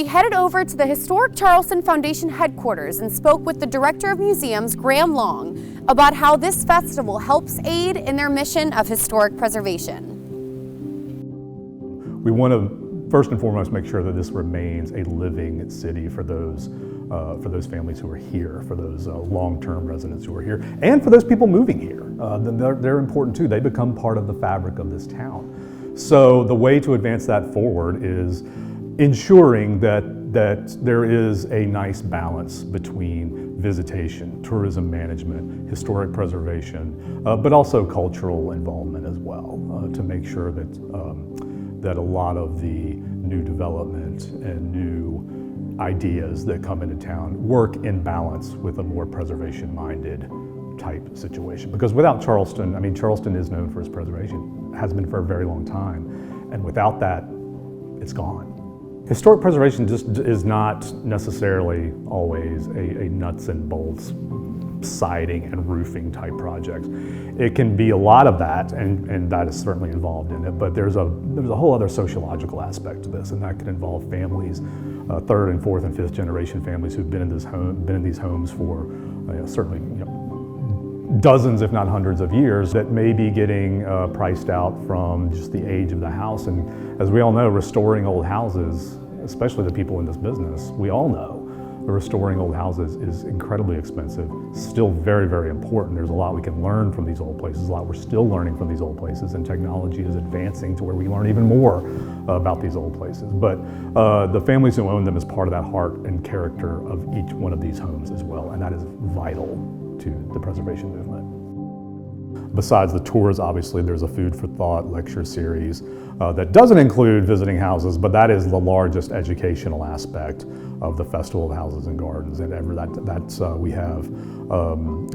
we headed over to the Historic Charleston Foundation headquarters and spoke with the Director of Museums, Graham Long, about how this festival helps aid in their mission of historic preservation. We want to first and foremost make sure that this remains a living city for those families who are here, for those long-term residents who are here, and for those people moving here. They're important too. They become part of the fabric of this town. So the way to advance that forward is ensuring that there is a nice balance between visitation, tourism management, historic preservation, but also cultural involvement as well, to make sure that a lot of the new development and new ideas that come into town work in balance with a more preservation-minded type situation. Because without Charleston, I mean, Charleston is known for its preservation, has been for a very long time, and without that, it's gone. Historic preservation just is not necessarily always a nuts and bolts siding and roofing type project. It can be a lot of that, and that is certainly involved in it, but there's a whole other sociological aspect to this, and that can involve families, third and fourth and fifth generation families who've been in these homes for certainly dozens, if not hundreds of years, that may be getting priced out from just the age of the house. And as we all know, restoring old houses, especially the people in this business, we all know restoring old houses is incredibly expensive, still very, very important. There's a lot we can learn from these old places, a lot we're still learning from these old places, and technology is advancing to where we learn even more about these old places. But the families who own them is part of that heart and character of each one of these homes as well, and that is vital to the preservation movement. Besides the tours, obviously, there's a Food for Thought lecture series that doesn't include visiting houses, but that is the largest educational aspect of the Festival of Houses and Gardens. And we have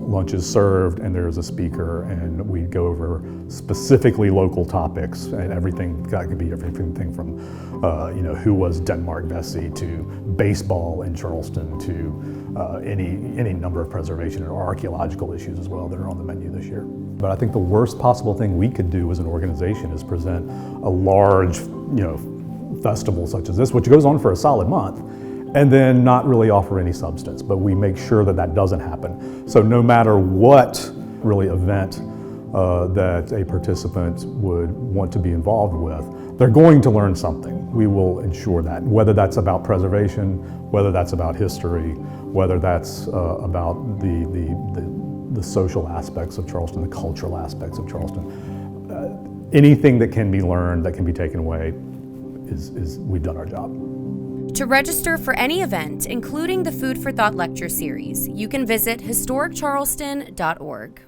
lunches served, and there's a speaker, and we go over specifically local topics, and everything. That could be everything from who was Denmark Vesey, to baseball in Charleston, to any number of preservation or archaeological issues as well that are on the menu this year. But I think the worst possible thing we could do as an organization is present a large, festival such as this, which goes on for a solid month, and then not really offer any substance. But we make sure that that doesn't happen. So no matter what really event that a participant would want to be involved with, they're going to learn something. We will ensure that, whether that's about preservation, whether that's about history, whether that's about the social aspects of Charleston, the cultural aspects of Charleston. Anything that can be learned, that can be taken away, is we've done our job. To register for any event, including the Food for Thought lecture series, you can visit historiccharleston.org.